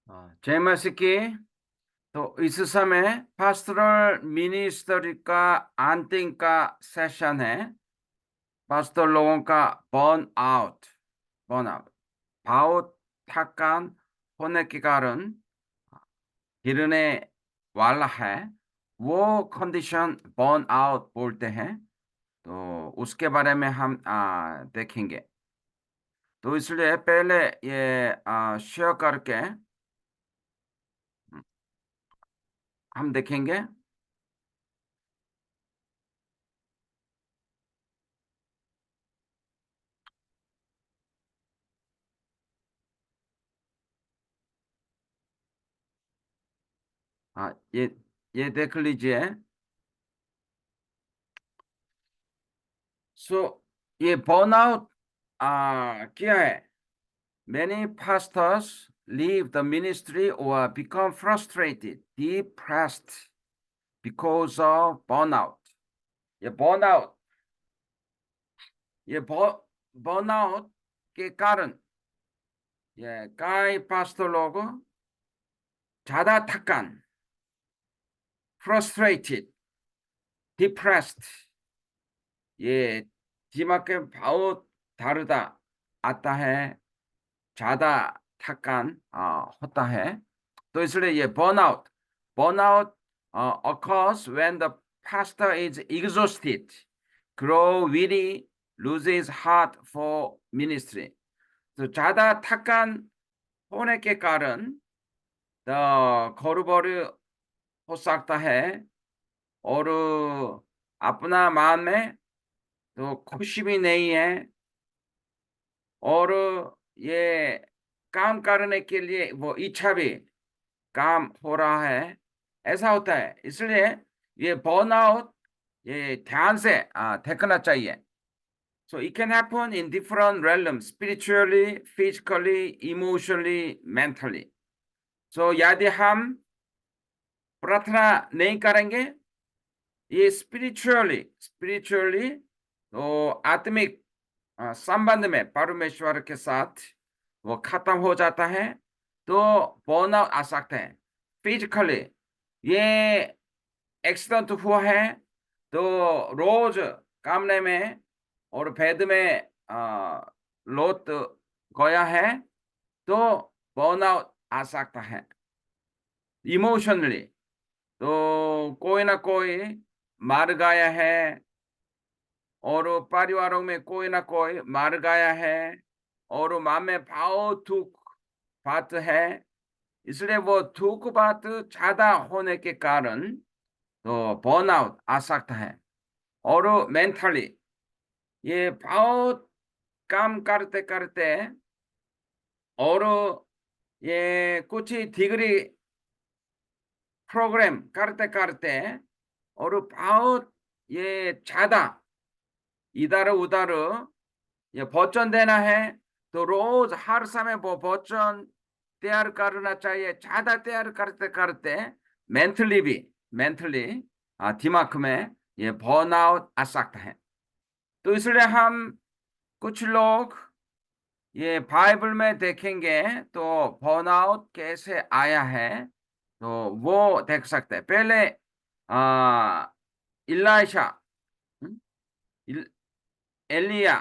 जय मसीह की। तो इस समय पास्टरल मिनिस्ट्री का अंतिम का सेशन है। पास्टर लोगों का बर्न आउट भाव थकान होने के कारण गिरने वाला है। वो कंडीशन बर्न आउट बोलते हैं। तो उसके बारे में हम देखेंगे। तो इसलिए पहले ये शेयर करके हम देखेंगे। हाँ, ये देख लीजिए। सो ये बर्नआउट क्या है? Many pastors leave the ministry or become frustrated, depressed because of burnout. ये burnout, ये burnout के कारण ये कई पास्टर लोग ज्यादा थकान, frustrated, depressed, ये दिमाग के भाव दारुदा आता है, ज्यादा थकान होता है। तो इसलिए ये burnout occurs when the pastor is exhausted, grow weary, loses heart for ministry. तो ज्यादा थकान होने के कारण घोर हो सकता है और अपना मन में तो खुशी भी नहीं है और ये काम करने के लिए वो इच्छा भी काम हो रहा है, ऐसा होता है। इसलिए ये बर्नआउट ये ध्यान से देखना चाहिए। So it can happen in different realms, spiritually, physically, emotionally, mentally. So यदि हम प्रार्थना नहीं करेंगे, ये स्पिरिचुअली तो आत्मिक संबंध में परमेश्वर के साथ वो खत्म हो जाता है, तो बर्नआउट आ सकते हैं। फिजिकली ये एक्सीडेंट हुआ है तो रोज कामने में और भेद में लोट गया है तो बर्नआउट आ सकता है। इमोशनली तो कोई ना कोई मार गया है और परिवारों में कोई ना कोई मार गया है और माँ में भाव दुख बात है। इसलिए वो दुख बात ज्यादा होने के कारण तो बर्नआउट आ सकता है। और मेंटली ये बहुत काम करते करते और ये कुछ ही डिग्री प्रोग्राम करते करते और बहुत ये ज्यादा इधर उधर ये वचन देना है तो रोज हर समय वो वचन तैयार करना चाहिए। ज्यादा तैयार करते करते मेंटली दिमाग में ये बर्नआउट आ सकता है। तो इसलिए हम कुछ लोग ये बाइबल में देखेंगे तो बर्नआउट कैसे आया है तो वो देख सकते हैं। पहले आ, इलाइशा, हम्म, इल- एलिया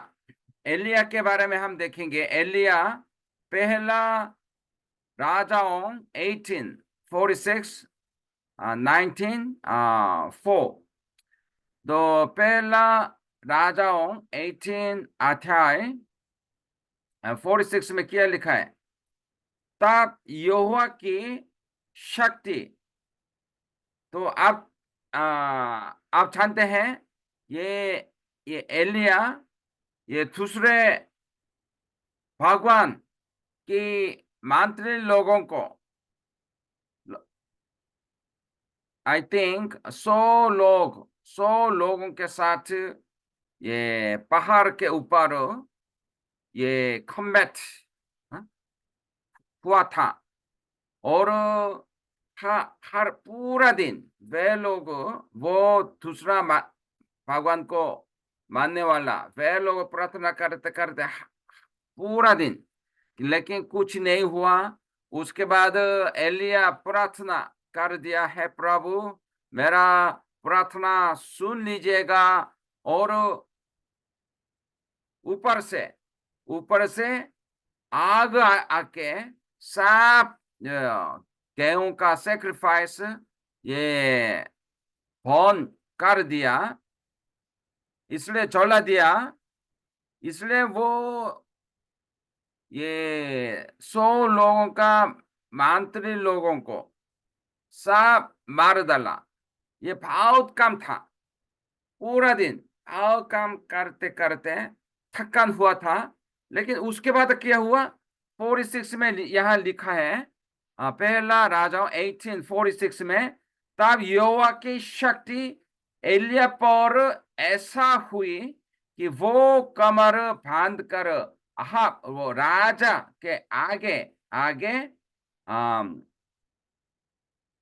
एलिया के बारे में हम देखेंगे। एलिया पहला राजाओं 1846 19 4। तो पहला राजाओं 18 अध्याय 46 में क्या लिखा है? तब यहोवा की शक्ति। तो आप जानते हैं ये ये एलिया ये दूसरे भगवान की मानते लोगों को आई थिंक 100 लोगों के साथ ये पहाड़ के ऊपर ये कॉम्बैट हुआ था और हर पूरा दिन वे लोग वो दूसरा भगवान को मानने वाला वे लोग प्रार्थना करते करते पूरा दिन, लेकिन कुछ नहीं हुआ। उसके बाद एलिया प्रार्थना कर दिया है, प्रभु मेरा प्रार्थना सुन लीजिएगा। और ऊपर से ऊपर से आग आके सब गेहूं का सेक्रिफाइस ये बर्न कर दिया, इसलिए जला दिया। इसलिए वो ये 100 लोगों का मंत्री लोगों को सब मार डाला। ये बहुत कम था। पूरा दिन और काम करते करते थकान हुआ था। लेकिन उसके बाद क्या हुआ, 46 में यहाँ लिखा है, पहला राजा 1846 में, तब यहोवा की शक्ति एलिया पर ऐसा हुई कि वो कमर बांध कर वो राजा के आगे आगे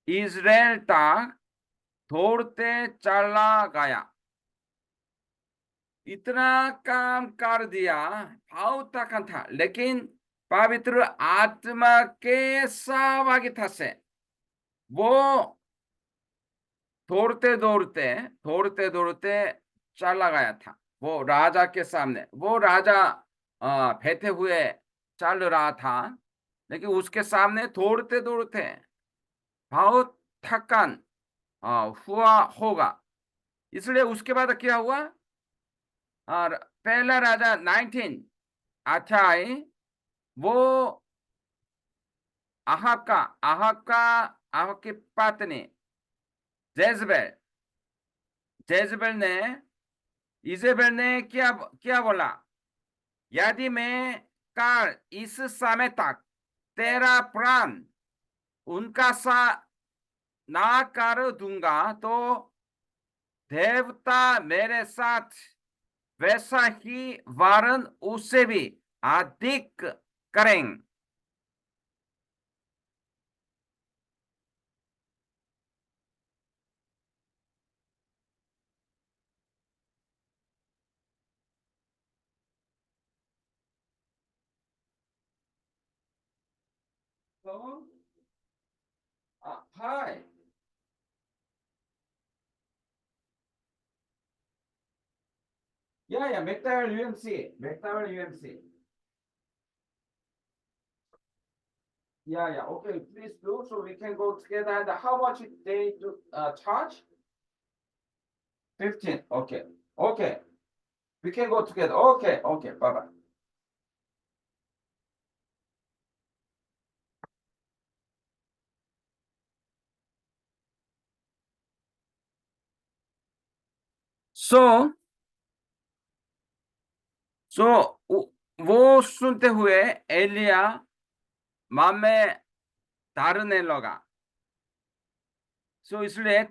इज़राइल तक दौड़ते चला गया। इतना काम कर दिया, बहुत थकान था, लेकिन पवित्र आत्मा के सहभागिता से वो दौड़ते दौड़ते चला गया था वो राजा के सामने। वो राजा फेंते हुए चल रहा था, लेकिन उसके सामने दौड़ते दौड़ते बहुत थकान हुआ होगा। इसलिए उसके बाद क्या हुआ, और पहला राजा 19 अध्याय, वो अहाब का अहाब का अहाब की पत्नी जेजबेल जेजबेल ने इजेबेल ने क्या क्या बोला, यदि मैं काल इस समय तक तेरा प्राण उनका सा ना कर दूंगा तो देवता मेरे साथ वैसा ही वारन उससे भी अधिक करेंगे। तो हाय, या McDowell UMC, McDowell UMC. Yeah, okay, please do so we can go together. And how much they do charge? 15. Okay, okay, we can go together. Okay, okay, bye bye. So, so वो सुनते हुए एलिया मन में धारने लगा। सो इसलिए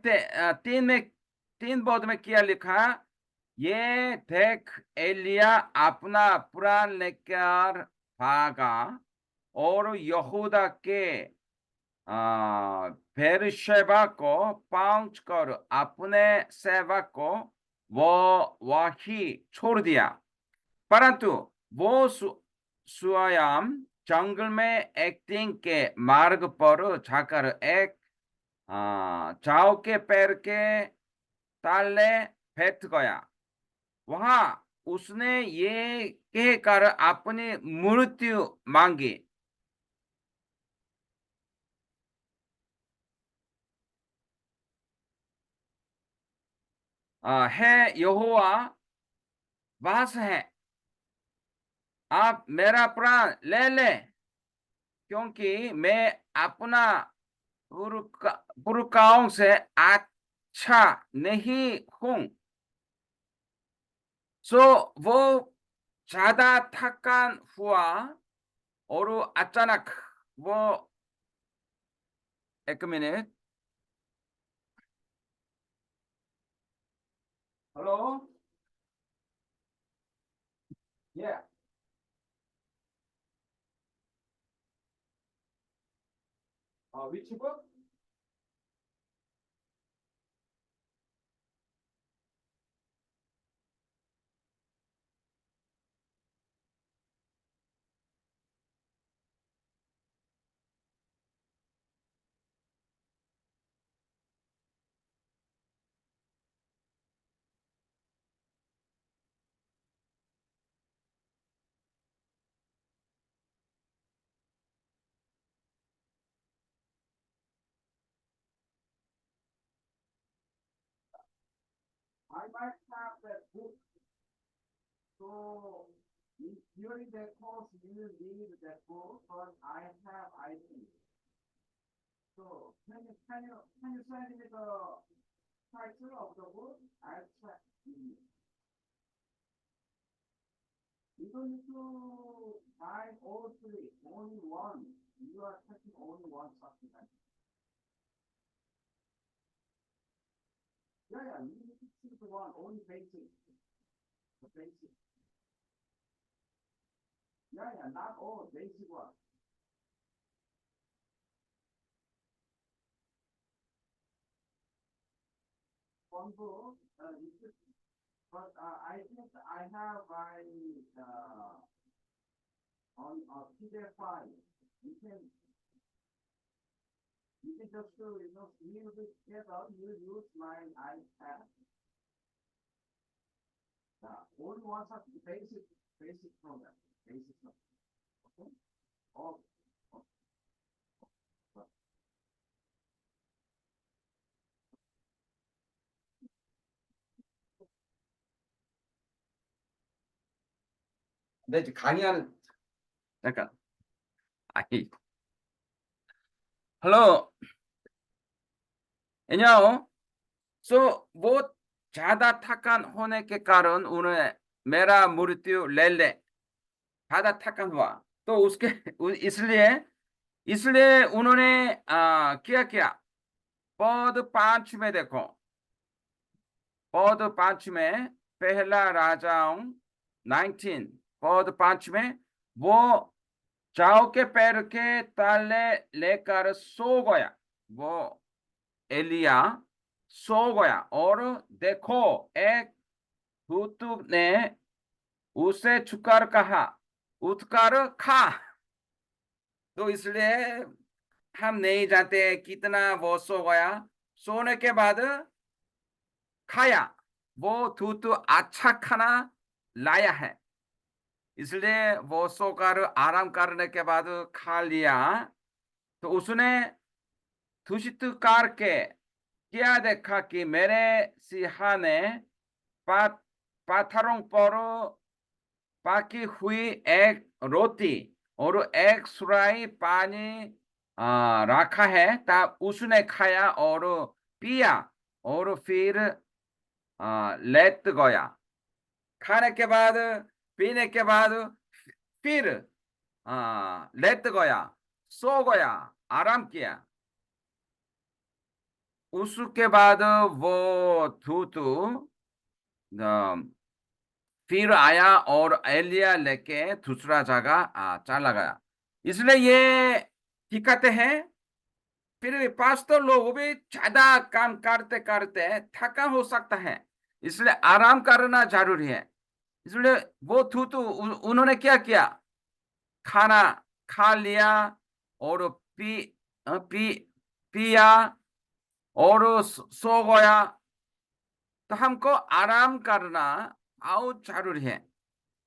तीन पद में क्या लिखा, ये देख एलिया अपना प्राण लेकर भागा और यहूदा के बेरशेबा को पहुंच कर अपने सेवक को वो वही छोड़ दिया। परंतु वो स्वयं जंगल में एक दिन के मार्ग पर जाकर एक चाव के पैर के ताले बैठ गया। वहां उसने ये कहकर अपनी मृत्यु मांगी, है यहोवा वास है, आप मेरा प्राण ले ले, क्योंकि मैं अपना पुरखाओं से अच्छा नहीं हूं। सो वो ज्यादा थकान हुआ और वो अचानक वो, एक मिनट, हेलो, ये which book? I might have that book. So during that course, you will read that book, but I have IT. So can you send me the title of the book? I'll check. You don't need to buy all three, only one. You are taking only one supplement. Yeah, yeah, you need to choose the one, only basic. The basic. Yeah, yeah, not all, basic one. One book, you should, but I think I have my on PDF file. You can you can just little bit together. You use my iPad. Only one such basic program, basic program. Okay. All. 근데 이제 강의하는 잠깐. 아이. Hello एन्याओ सो वो ज्यादा थकान होने के कारण उन्हें मेरा मृत्यु ले ले ज्यादा थकान हुआ तो उसके इसलिए इसलिए उन्होंने क्या किया पद 5 में देखो पद 5 में पहला राजाओं 19 पद 5 में वो चाव के पैर के तले लेकर सो गया वो एलिया सो गया और देखो एक दूत ने उसे छुकर कहा उठकर खा तो इसलिए हम नहीं जानते कितना वो सो गया सोने के बाद खाया वो दूत अच्छा खाना लाया है इसलिए वो सोकर आराम करने के बाद खा लिया तो उसने दूषित करके क्या देखा कि मेरे सिंहाने पा- पत्थरों पर पकी हुई एक रोटी और एक सुराही पानी रखा है तब उसने खाया और पिया और फिर लेट गया खाने के बाद पीने के बाद फिर लेट गया सो गया आराम किया उसके बाद वो थूथू फिर आया और एलिया लेके दूसरा जगह चला गया इसलिए ये दिक्कत है फिर भी पास्टर लोग भी ज्यादा काम करते करते थका हो सकता है इसलिए आराम करना जरूरी है इसलिए वो थूथू उन्होंने क्या किया खाना खा लिया और पी पिया और सो गया तो हमको आराम करना बहुत जरूरी है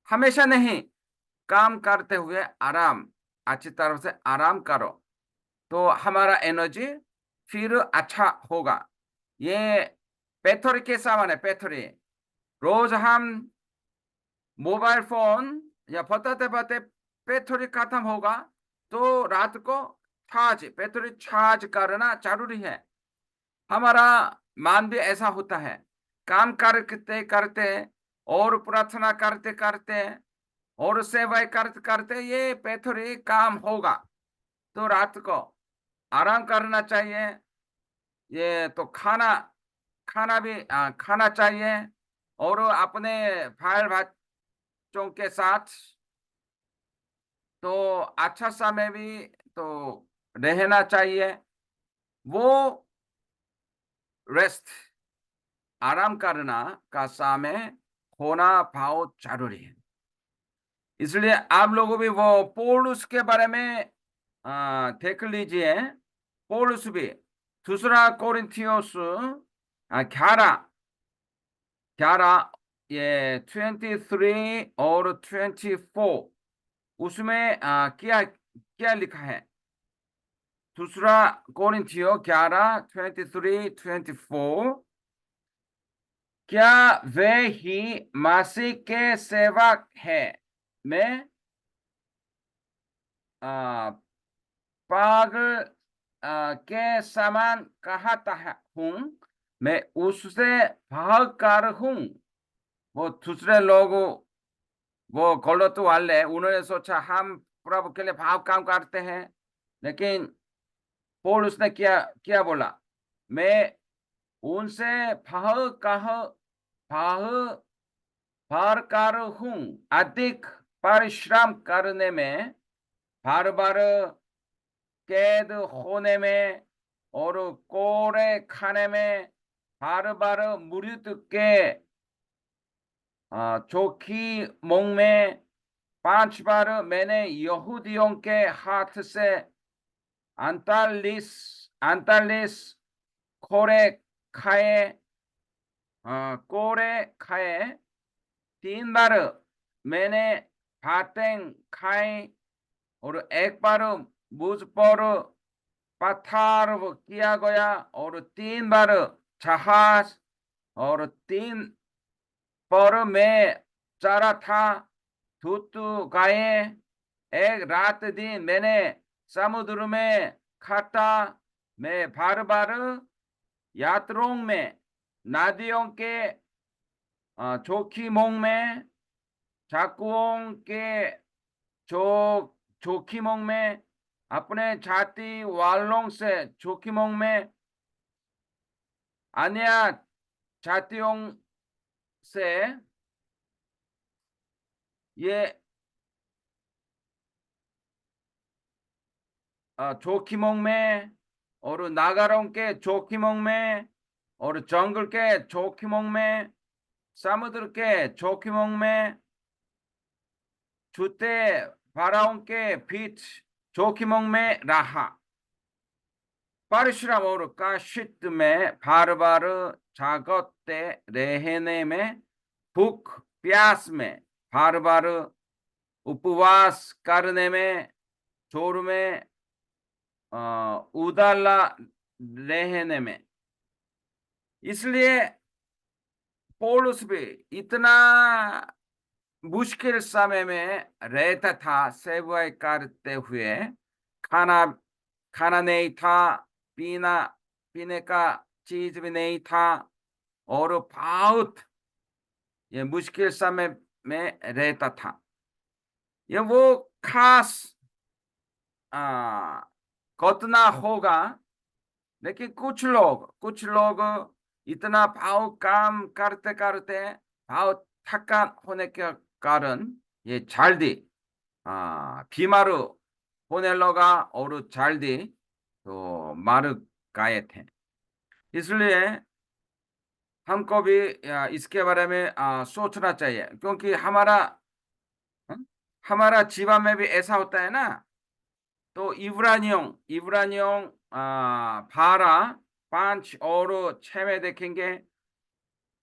हमेशा नहीं काम करते हुए आराम अच्छी तरह से आराम करो तो हमारा एनर्जी फिर अच्छा होगा ये पैथोरी के समान है पैथोरी रोज हम मोबाइल फोन या बताते बताते पैथोरी खत्म होगा तो रात को चार्ज पैथोरी चार्ज करना जरूरी है हमारा मान भी ऐसा होता है काम करते करते और प्रार्थना करते करते और सेवा करते करते ये पैथोरी काम होगा तो रात को आराम करना चाहिए ये तो खाना खाना भी खाना चाहिए और अपने भाई बच्चों के साथ तो अच्छा समय भी तो रहना चाहिए वो रेस्ट आराम करना का समय होना बहुत जरूरी है इसलिए आप लोगों भी वो पौलुस के बारे में देख लीजिए पौलुस भी दूसरा कोरिन्थियोस 11 ये 23 और 24 उसमें क्या क्या लिखा है दूसरा कोरिन्थियो 11 23 24 क्या वे ही मसीह के सेवक है? मैं आ, पागल के समान कहता हूँ, मैं उससे भागकर हूँ। वो दूसरे लोग, वो गलत वाले, उन्होंने सोचा हम प्रभु के लिए भाव काम करते हैं, लेकिन पौलुस उसने क्या क्या बोला? मैं उनसे भाव कह भाव भरकर हूँ, अधिक परिश्रम करने में, बार बार कैद होने में और कोड़े खाने में, हर बार मृत्यु के चौकी मुंह में, 5 बार मैंने यहूदियों के हाथ से 48 कोड़े खाए, कोड़े खाए, 3 बार मैंने भातें खाई, और एक बार मुझ पर पत्थर किया गया, और 3 बार जहाज, और 3 पर मैं चरा था, थूथू गाये, एक रात दिन मैंने समुद्र में खाता, मैं बार बार यात्रों में, नदियों के जोखिमों में, चाकुओं के जो जोखिमों में, अपने छाती वालों से जोखिमों में, अन्य छातियों से, ये जोखिमों में, और नागारों के जोखिमों में, और जंगल के जोखिमों में, समुद्र के जोखिमों में, छूते फाराओं के पीठ जोखिमों में रहा, परिश्रम और कष्ट में, बार बार जागते रहने में, भूख प्यास में, बार बार उपवास करने में, चोर में उदाला रहने में। इसलिए पौलुस भी इतना मुश्किल समय में रहता था, सेवा करते हुए, खाना खाना नहीं था, पीना पीने का चीज भी नहीं था, और बहुत ये मुश्किल समय में रहता था। ये वो खास आ, कितना होगा, लेकिन कुछ लोग इतना भाव काम करते करते भाव थकान होने के कारण ये जल्दी बीमार होने लगा, और जल्दी तो मर गए थे। इसलिए हमको भी इसके बारे में सोचना चाहिए, क्योंकि हं? हमारा जीवन में भी ऐसा होता है ना। तो इब्रानियों 12:5 और 6 में देखेंगे,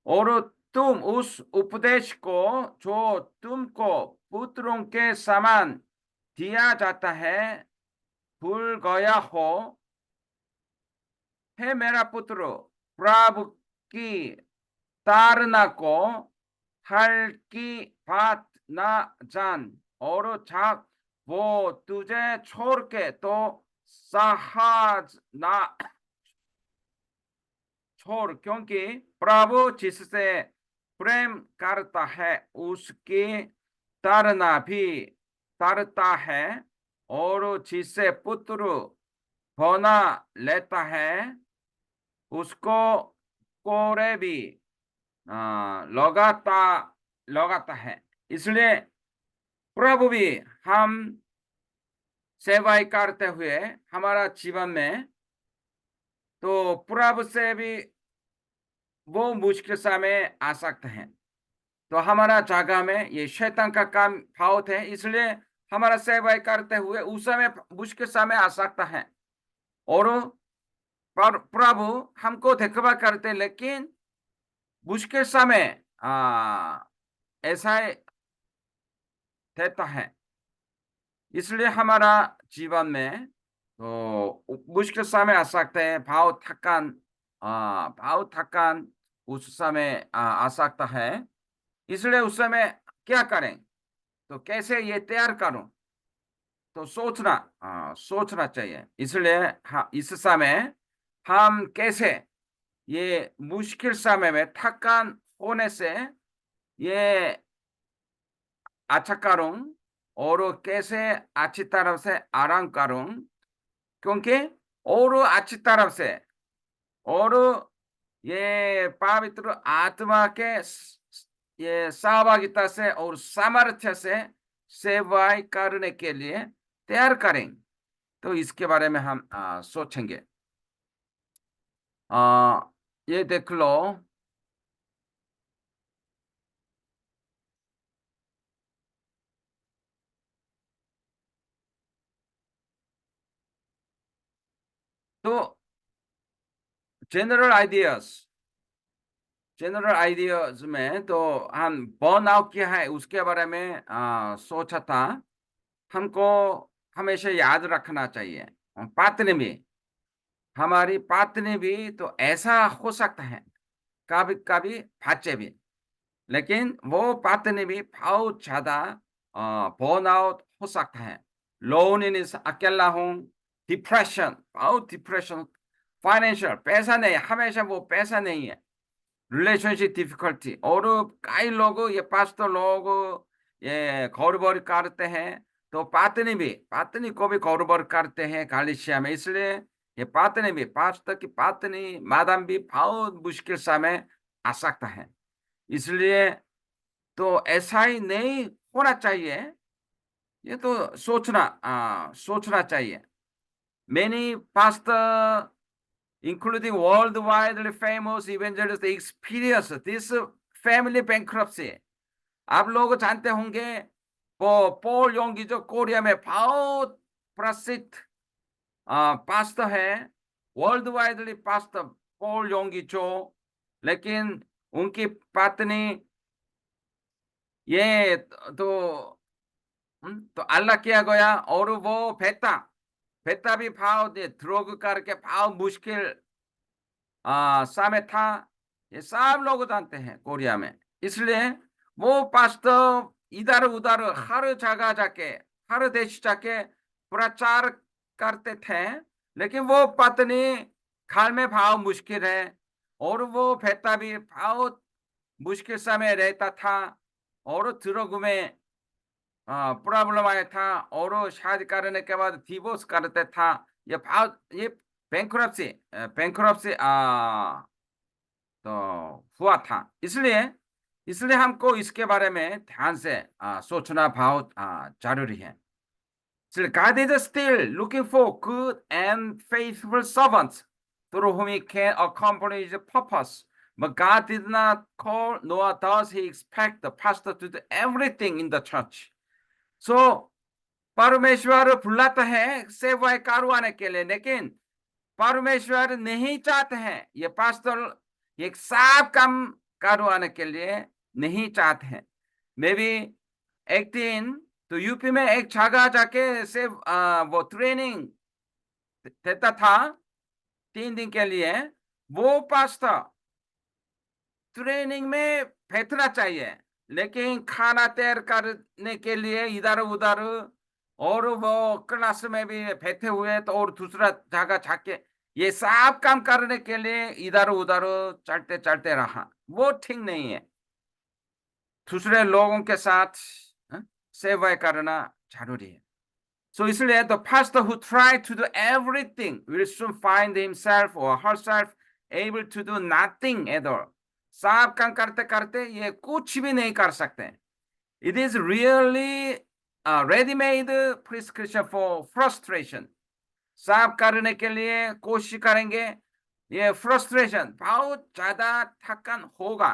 और तुम उस उपदेश को जो तुमको पुत्रों के समान दिया जाता है भूल गया हो। हे मेरा पुत्र, प्रभु की ताड़ना को हल्की बात ना जान, और जब वो तुझे छोड़ के तो सहज ना छोड़, क्योंकि प्रभु जिससे प्रेम करता है उसकी ताड़ना भी करता है, और जिससे पुत्र होना लेता है उसको कोड़े भी लगाता लगाता है। इसलिए प्रभु भी हम सेवाई करते हुए हमारा जीवन में, तो प्रभु से भी वो मुश्किल समय आ सकते हैं। तो हमारा जगह में ये शैतान का काम बहुत है, इसलिए हमारा सेवाई करते हुए उस समय मुश्किल समय आ सकता है, और पर प्रभु हमको देखभाल करते, लेकिन मुश्किल समय ऐसा देता है। इसलिए हमारा जीवन में तो मुश्किल समय आ सकते हैं, भाव थकान, उस समय आ सकता है। इसलिए उस समय क्या करें? तो कैसे ये तैयार करूँ? तो सोचना चाहिए। इसलिए हाँ, इस समय हम कैसे ये मुश्किल समय में थकान होने से ये अच्छा करूँ और कैसे अच्छी तरह से आराम करूँ, क्योंकि और अच्छी तरह से और ये पवित्र आत्मा के ये सहभागिता से और सामर्थ्य से सेवाएँ करने के लिए तैयार करें। तो इसके बारे में हम सोचेंगे। अ, ये देख लो। तो जनरल आइडियाज़ जनरल आइडियाज़ में तो हम बर्नआउट क्या है उसके बारे में सोचा था। हमको हमेशा याद रखना चाहिए। पत्नी भी हमारी पत्नी भी तो ऐसा हो सकता है, कभी-कभी बच्चे भी। लेकिन वो पत्नी भी बहुत ज़्यादा बर्नआउट हो सकता है। लोनलीनेस अकेला हूँ, डिप्रेशन बहुत डिप्रेशन, फाइनेंशियल पैसा नहीं, हमेशा वो पैसा नहीं है। रिलेशनशिप डिफिकल्टी और कई लोग ये पास्टर लोग ये गड़बड़ करते हैं, तो पत्नी को भी गड़बड़ करते हैं कलीसिया में। इसलिए ये पत्नी भी पास्टर की पत्नी मादाम भी बहुत मुश्किल समय आ सकता है। इसलिए तो ऐसा ही नहीं होना चाहिए। ये तो सोचना चाहिए। Many pastor, including worldwide famous evangelists, experience this family bankruptcy. आप लोग जानते होंगे वो पॉल योंगी जो कोरिया में बहुत प्रसिद्ध पास्टर है, वर्ल्ड वाइडली पास्टर पॉल योंगी जो, लेकिन उनकी पत्नी ये तो तो अल्लाह किया गया और वो फेता भी भाव दे ड्रग करके भाव मुश्किल समय था। ये सब लोग जानते हैं कोरिया में। इसलिए वो पास्टर इधर-उधर हर जगह जाके, हर देश जाके प्रचार करते थे, लेकिन वो पत्नी घर में भाव मुश्किल है और वो बेटा भी बहुत मुश्किल समय रहता था और ड्रग में प्रॉब्लम आया था और वो शादी करने के बाद डिवोर्स करते था। ये बैंक्रप्सी तो हुआ था। इसलिए इसलिए हमको इसके बारे में ध्यान से सोचना बहुत ज़रूरी है। So God is still looking for good and faithful servants through whom he can accomplish his purpose. But God did not call, nor does he expect the pastor to do everything in the church. So परमेश्वर बुलाता है सेवा करवाने के लिए, लेकिन परमेश्वर नहीं चाहते हैं ये पास्टर एक सब काम करवाने के लिए नहीं चाहते हैं। मे बी एक दिन तो यूपी में एक जगह जाके सिर्फ वो ट्रेनिंग देता था 3 दिन के लिए। वो पास्ता ट्रेनिंग में बैठना चाहिए, लेकिन खाना तैयार करने के लिए इधर-उधर और वो क्लास में भी बैठे हुए तो और दूसरा जगह जाके ये सब काम करने के लिए इधर-उधर चलते-चलते रहा। वो ठीक नहीं है। दूसरे लोगों के साथ सेवा करना ज़रूरी है। So इसलिए the pastor who try to do everything will soon find himself or herself able to do nothing at all. सब काम करते-करते ये कुछ भी नहीं कर सकते। It is really a ready-made prescription for frustration. सब करने के लिए कोशिश करेंगे, ये frustration बहुत ज़्यादा थकान होगा।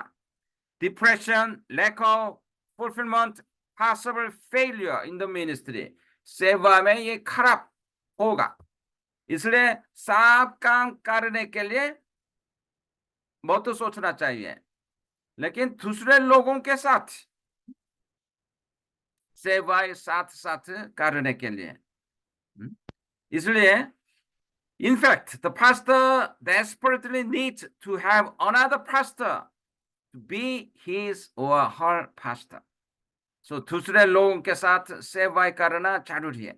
Depression, lack of fulfillment, possible failure in the ministry. सेवा में ये खराब होगा। इसलिए सब काम करने के लिए बहुत तो सोचना चाहिए, लेकिन दूसरे लोगों के साथ सेवाएँ साथ-साथ करने के लिए। हुँ, इसलिए In fact, the pastor desperately needs to have another pastor to be his or her pastor. So दूसरे लोगों के साथ सेवा करना जरूरी है।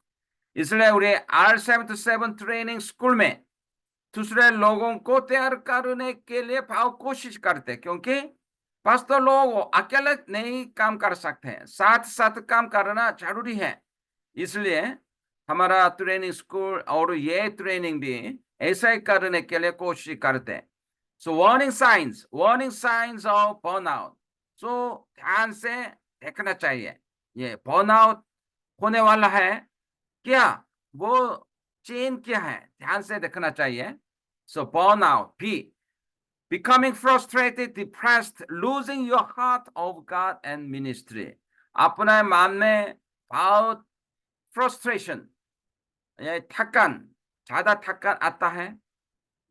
इसलिए उन्हें R7-7 ट्रेनिंग स्कूल में दूसरे लोगों को तैयार करने के लिए भाव कोशिश करते हैं, क्योंकि पास्टर लोग अकेले नहीं काम कर सकते हैं, साथ साथ काम करना जरूरी है। इसलिए हमारा ट्रेनिंग स्कूल और ये ट्रेनिंग भी ऐसा ही करने के लिए कोशिश करते हैं। सो वार्निंग साइंस ऑफ बर्नआउट। सो ध्यान से देखना चाहिए, ये बर्नआउट होने वाला है क्या, वो चेन क्या है, ध्यान से देखना चाहिए। सो बर्नआउट भी becoming frustrated, depressed, losing your heart of God and ministry। अपने मन में बहुत फ्रस्ट्रेशन, ये थकान, ज्यादा थकान आता है,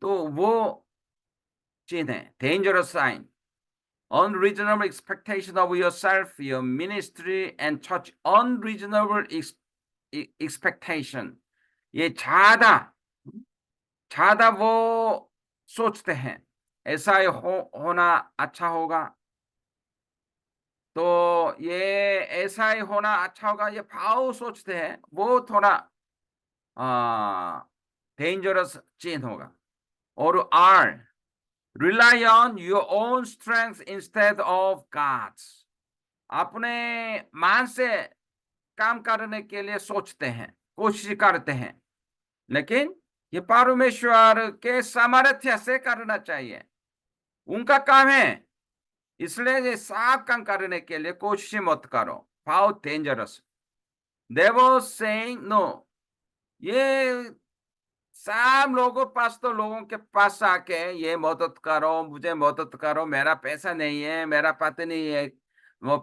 तो वो चीज है dangerous sign. unreasonable expectation of yourself, your ministry and church। unreasonable expectation, ये ज्यादा ज्यादा वो सोचते हैं ऐसा ही होना अच्छा होगा, तो ये ऐसा ही होना अच्छा होगा, ये भाव सोचते हैं, वो थोड़ा डेंजरस चेंज होगा। और are rely on your own strength instead of gods. अपने मान से काम करने के लिए सोचते हैं, कोशिश करते हैं, लेकिन ये परमेश्वर के सामर्थ्य से करना चाहिए, उनका काम है। इसलिए ये सब काम करने के लिए कोशिश मत करो, बहुत dangerous. They were saying no। ये सब लोगों पास, तो लोगों के पास आके ये मदद करो, मुझे मदद करो, मेरा पैसा नहीं है, मेरा पति नहीं है, वो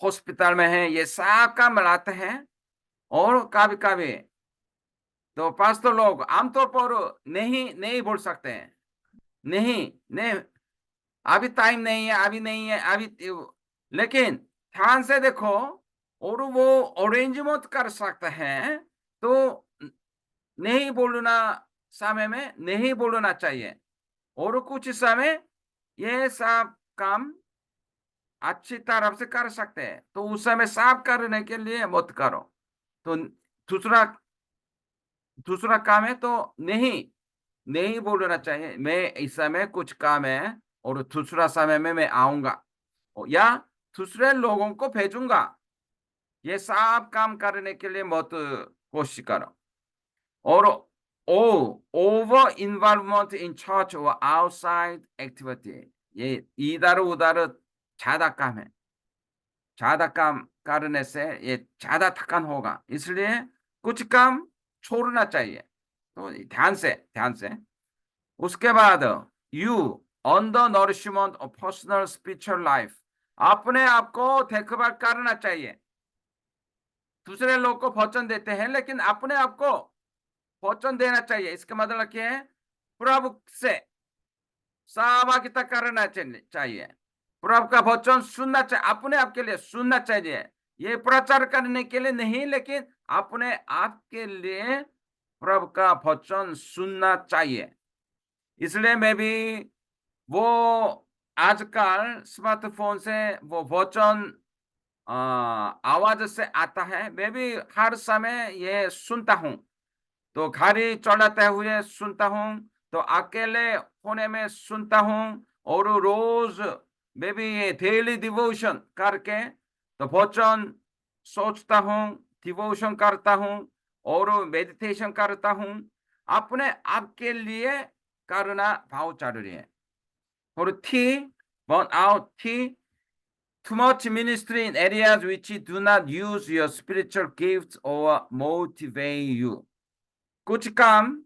हॉस्पिटल में है, ये सब काम लाते हैं। और कभी कभी तो पास तो लोग आमतौर पर नहीं नहीं बोल सकते हैं, नहीं नहीं, अभी टाइम नहीं है, अभी नहीं है, अभी लेकिन ध्यान से देखो, और वो अरेंज मत कर सकते हैं, तो नहीं बोलना, समय में नहीं बोलना चाहिए। और कुछ समय ये सब काम अच्छी तरह से कर सकते हैं, तो उस समय साफ करने के लिए मत करो। तो दूसरा दूसरा काम है, तो नहीं नहीं बोलना चाहिए, मैं इस समय कुछ काम है और दूसरा समय में मैं आऊंगा, या दूसरे लोगों को भेजूंगा, ये सब काम करने के लिए मत कोशिश करो। और ओ ओवर इन्वॉल्वमेंट इन चर्च और आउटसाइड एक्टिविटी, ये इधर उधर ज्यादा काम है, ज्यादा काम करने से ये ज्यादा थकान होगा, इसलिए कुछ काम छोड़ना चाहिए। तो ध्यान से उसके बाद you on the nourishment of personal spiritual life, अपने आप को देखभाल करना चाहिए। दूसरे लोग को भोजन देते हैं, लेकिन अपने आप को भोजन देना चाहिए। इसका मतलब क्या है, प्रभु से सहभागिता करना चाहिए, प्रभु का वचन सुनना चाहिए, अपने आप के लिए सुनना चाहिए, ये प्रचार करने के लिए नहीं, लेकिन अपने आप के लिए प्रभु का वचन सुनना चाहिए। इसलिए मैं भी वो आजकल स्मार्टफोन से वो वचन आवाज से आता है, मैं भी हर समय ये सुनता हूँ। तो गाड़ी चलाते हुए सुनता हूँ, तो अकेले होने में सुनता हूँ, और रोज मैं भी ये डेली डिवोशन करके तो वचन सोचता हूँ, डिवोशन करता हूँ और मेडिटेशन करता हूँ। अपने आप के लिए करना बहुत जरूरी है। और थी बर्न आउट थी too much ministry in areas which do not use your spiritual gifts or motivate you। कुछ काम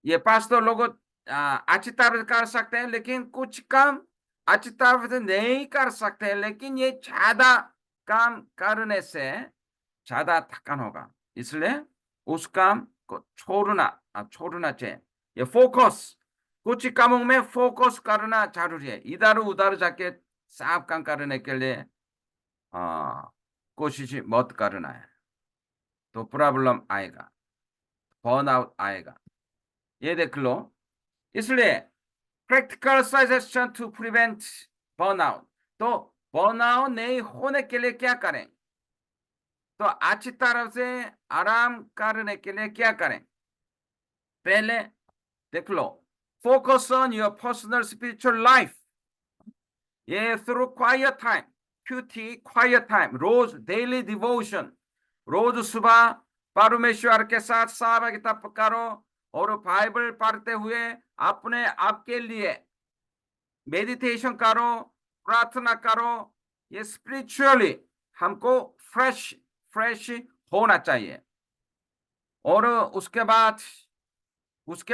ये पास्टर लोग अच्छी तरह से कर सकते हैं, लेकिन कुछ काम अच्छी तरह से नहीं कर सकते हैं, लेकिन ये ज्यादा काम करने से ज्यादा थकान होगा, इसलिए उस काम को छोड़ना चाहिए। ये फोकस, कुछ कामों में फोकस करना जरूरी है, इधर उधर जाके सब काम करने के लिए कोशिश मत करना है, तो प्रॉब्लम आएगा। बर्नआउट आएगा। ये देख लो। इसलिए practical suggestion to prevent burnout, तो बर्नआउट नहीं होने के लिए क्या करें? तो अच्छी तरह से आराम करने के लिए क्या करें? पहले देख लो, focus on your personal spiritual life. ये through quiet time, QT quiet time, रोज डेली डिवोशन, रोज सुबह परमेश्वर के साथ सहभागिता करो और बाइबल पढ़ते हुए अपने आप के लिए मेडिटेशन करो, प्रार्थना करो। ये स्पिरिचुअली हमको फ्रेश फ्रेश होना चाहिए। और उसके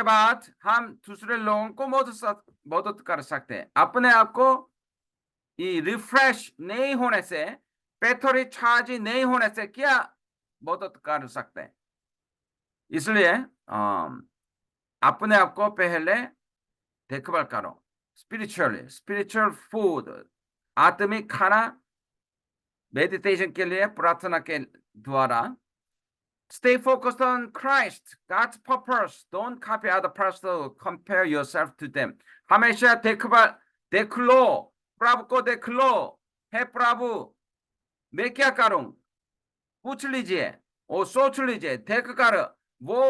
बाद हम दूसरे लोगों को मदद कर सकते हैं। अपने आप को ये रिफ्रेश नहीं होने से, पैथोरी चार्ज नहीं होने से क्या मदद कर सकते हैं? इसलिए अपने आप को पहले देखभाल करो। स्पिरिचुअल फूड, आत्मिक खाना, मेडिटेशन के लिए, प्रार्थना के द्वारा। Stay focused on Christ, God's purpose. Don't copy other person, compare yourself to them. हमेशा देख लो, प्रभु को देख लो। हे प्रभु, मैं क्या करूं? पूछ लीजिए और सोच लीजिए, देख कर वो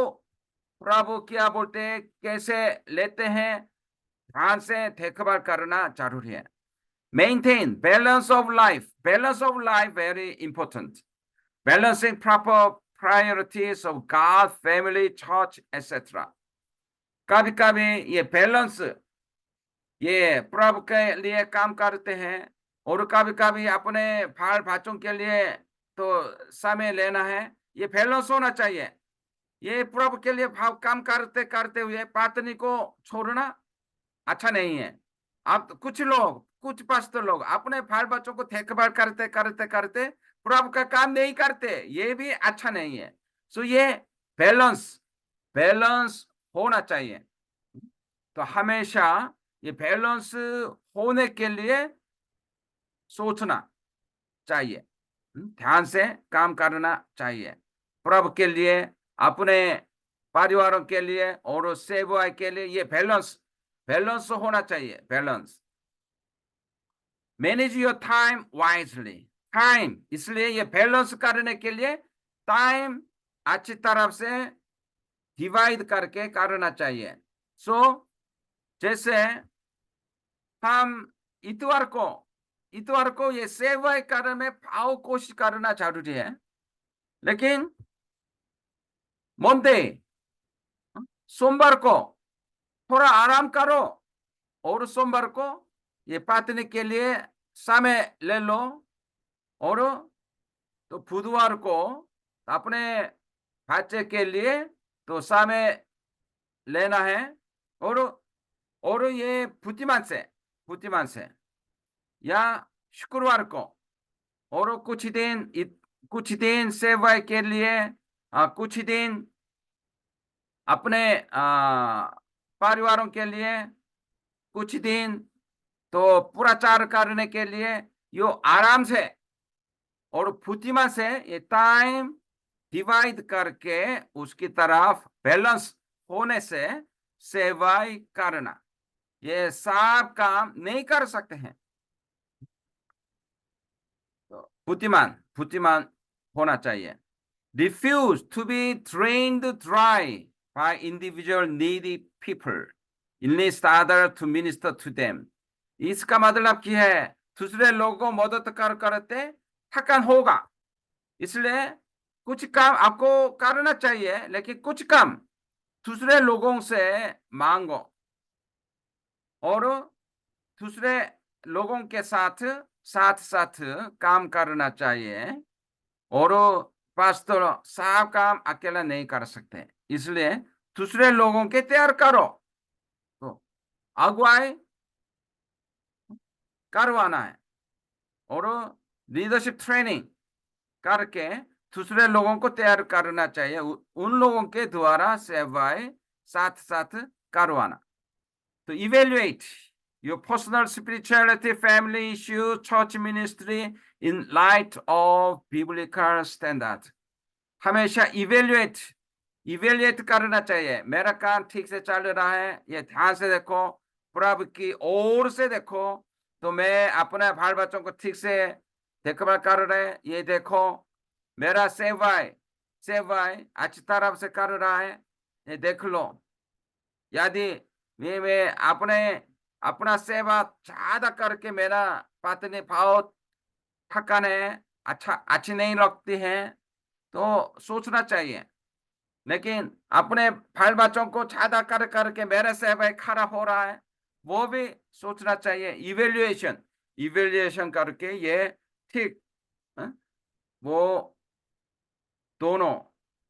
प्रभु क्या बोलते हैं, कैसे लेते हैं, ध्यान से देखभाल करना जरूरी है। Maintain balance of life. Balance of life very important. Balancing proper priorities of God, family, church, etc. कभी कभी ये बैलेंस, ये प्रभु के लिए काम करते हैं और कभी कभी अपने बाल बच्चों के लिए तो समय लेना है। ये बैलेंस होना चाहिए। ये प्रभु के लिए भाव काम करते करते हुए पत्नी को छोड़ना अच्छा नहीं है। अब कुछ पास्टर लोग अपने बाल बच्चों को देखभाल करते करते करते प्रभु का काम नहीं करते, ये भी अच्छा नहीं है। सो ये बैलेंस बैलेंस होना चाहिए। तो हमेशा ये बैलेंस होने के लिए सोचना चाहिए, ध्यान से काम करना चाहिए प्रभु के लिए, अपने परिवारों के लिए और सेवा के लिए। ये बैलेंस बैलेंस होना चाहिए, balance. Manage your time wisely. Time, इसलिए ये बैलेंस करने के लिए टाइम अच्छी तरह से डिवाइड करके करना चाहिए। सो जैसे हम इतवार को ये सेवा करने में भाव कोशिश करना जरूरी है, लेकिन मंडे सोमवार को थोड़ा आराम करो और सोमवार को ये पत्नी के लिए समय ले लो और तो बुधवार को अपने बच्चे के लिए तो समय लेना है। और ये बुद्धिमान से या शुक्रवार को और कुछ दिन सेवा के लिए, कुछ दिन अपने परिवारों के लिए, कुछ दिन तो पुराचार करने के लिए यो आराम से और बुद्धिमान से ये टाइम डिवाइड करके उसकी तरफ बैलेंस होने से सेवाई करना। ये सब काम नहीं कर सकते हैं, तो बुद्धिमान होना चाहिए। Refuse to be drained dry by individual needy people. Enlist others to minister to them. इसका मतलब क्या है? दूसरे लोगों को मदद करते थकान होगा, इसलिए कुछ काम आपको करना चाहिए, लेकिन कुछ काम दूसरे लोगों से मांगो और दूसरे लोगों के साथ साथ काम करना चाहिए। और पास्टर सब काम अकेला नहीं कर सकते, इसलिए दूसरे लोगों के तैयार करो, तो अगुवाई करवाना है और लीडरशिप ट्रेनिंग करके दूसरे लोगों को तैयार करना चाहिए। उन लोगों के द्वारा सेवाएं साथ साथ करवाना। तो evaluate your personal spirituality, family issue, church ministry in light of biblical standard. हमेशा इवेल्युएट इवेल्युएट करना चाहिए, मेरा काम ठीक से चल रहा है, ये ध्यान से देखो, प्रभु की ओर से देखो, तो मैं अपने बाल बच्चों को ठीक से देखभाल कर रहे, ये देखो, मेरा सेवाएँ अच्छी तरह से कर रहा है, ये देख लो। यदि मैं अपने अपना सेवा ज़्यादा करके मेरा पत्नी बहुत थकान है, अच्छी नहीं लगती है, तो सोचना चाहिए। लेकिन अपने बाल बच्चों को ज़्यादा कर के मेरे सेवा खराब हो रहा है, वो भी सोचना चाहिए। इवैल्यूएशन करके ये ठीक, हाँ, वो दोनों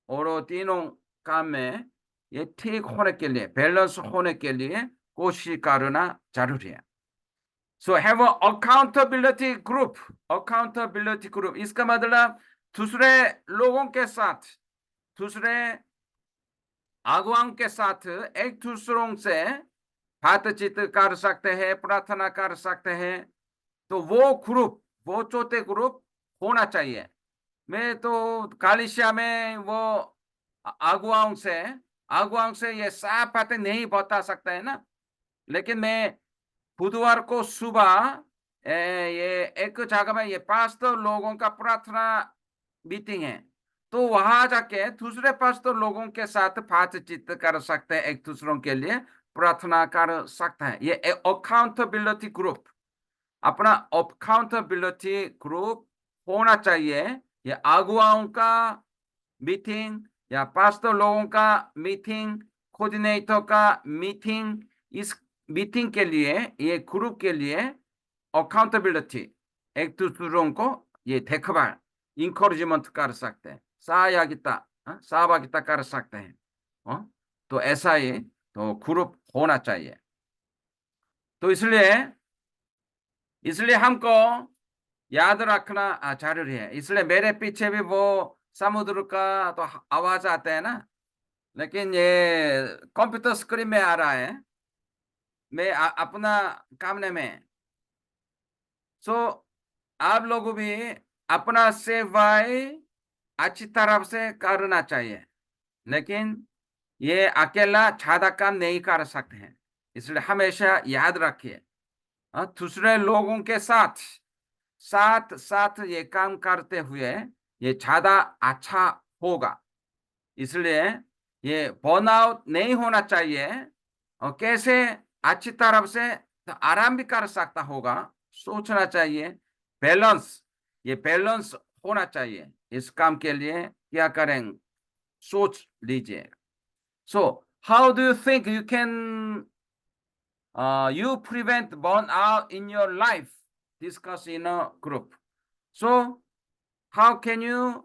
और वो तीनों काम में ये ठीक होने के लिए, बैलेंस होने के लिए कोशिश करना ज़रूरी है। So have a accountability group इसका मतलब दूसरे लोगों के साथ, दूसरे अगुवाओं के साथ एक दूसरों से बातचीत कर सकते हैं, प्रार्थना कर सकते हैं, तो वो चौथे ग्रुप होना चाहिए। मैं तो कलीसिया में वो अगुवाओं से ये सब बातें नहीं बता सकता है ना, लेकिन मैं बुधवार को सुबह ये एक जगह में ये पास्टर लोगों का प्रार्थना मीटिंग है, तो वहां जाके दूसरे पास्टर लोगों के साथ बातचीत कर सकते हैं, एक दूसरों के लिए प्रार्थना कर सकते हैं। ये अकाउंटेबिलिटी ग्रुप, अपना अकाउंटेबिलिटी ग्रुप होना चाहिए। ये अगुवाओं का मीटिंग या पास्टर लोगों का मीटिंग, कोऑर्डिनेटर का मीटिंग, इस मीटिंग के लिए, ये ग्रुप के लिए अकाउंटेबिलिटी, एक दूसरों को ये देखभाल, इंकरेजमेंट कर सकते हैं, सहभागिता कर सकते हैं। हाँ, तो ऐसा ही तो ग्रुप होना चाहिए। तो इसलिए हमको याद रखना ज़रूरी है। इसलिए मेरे पीछे भी वो समुद्र का तो आवाज़ आता है ना, लेकिन ये कंप्यूटर स्क्रीन में आ रहा है, मैं अपना सामने में। सो आप लोगों भी अपना सेवाएँ अच्छी तरह से करना चाहिए, लेकिन ये अकेला ज़्यादा काम नहीं कर सकते हैं। इसलिए हमेशा याद रखिए, दूसरे लोगों के साथ ये काम करते हुए ये ज़्यादा अच्छा होगा। इसलिए ये बर्नआउट नहीं होना चाहिए, और कैसे अच्छी तरह से तो आराम भी कर सकता होगा, सोचना चाहिए। बैलेंस, ये बैलेंस होना चाहिए। इस काम के लिए क्या करें, सोच लीजिए। So how do you think you prevent burnout in your life? Discuss in a group. So how can you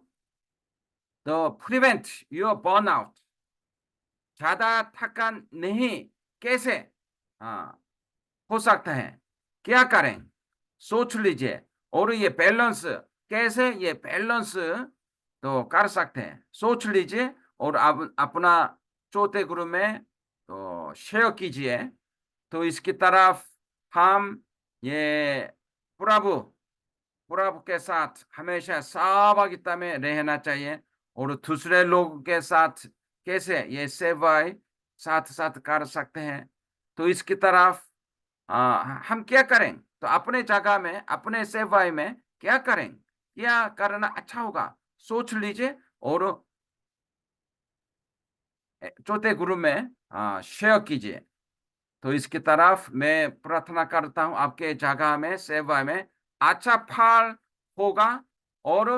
prevent your burnout? ज़्यादा थकान नहीं कैसे हाँ, हो सकता है? क्या करें? सोच लीजिए। और ये बैलेंस कैसे, ये बैलेंस तो कर सकते हैं, सोच लीजिए। और अब अपना चौथे ग्रुप में तो शेयर कीजिए। तो इसकी तरफ हम ये प्रभु प्रभु के साथ हमेशा सहभागिता में रहना चाहिए, और दूसरे लोगों के साथ कैसे ये सेवाएँ साथ-साथ कर सकते हैं। तो इसकी तरफ हम क्या करें? तो अपने जगह में, अपने सेवाएँ में क्या करें? क्या करना अच्छा होगा? सोच लीजिए। और चौथे ग्रुप में शेयर कीजिए। तो इसकी तरफ मैं प्रार्थना करता हूँ, आपके जगह में, सेवा में अच्छा फल होगा, और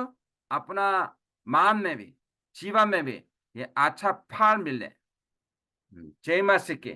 अपना मान में भी, जीवन में भी ये अच्छा फल मिले। जय मसीह की।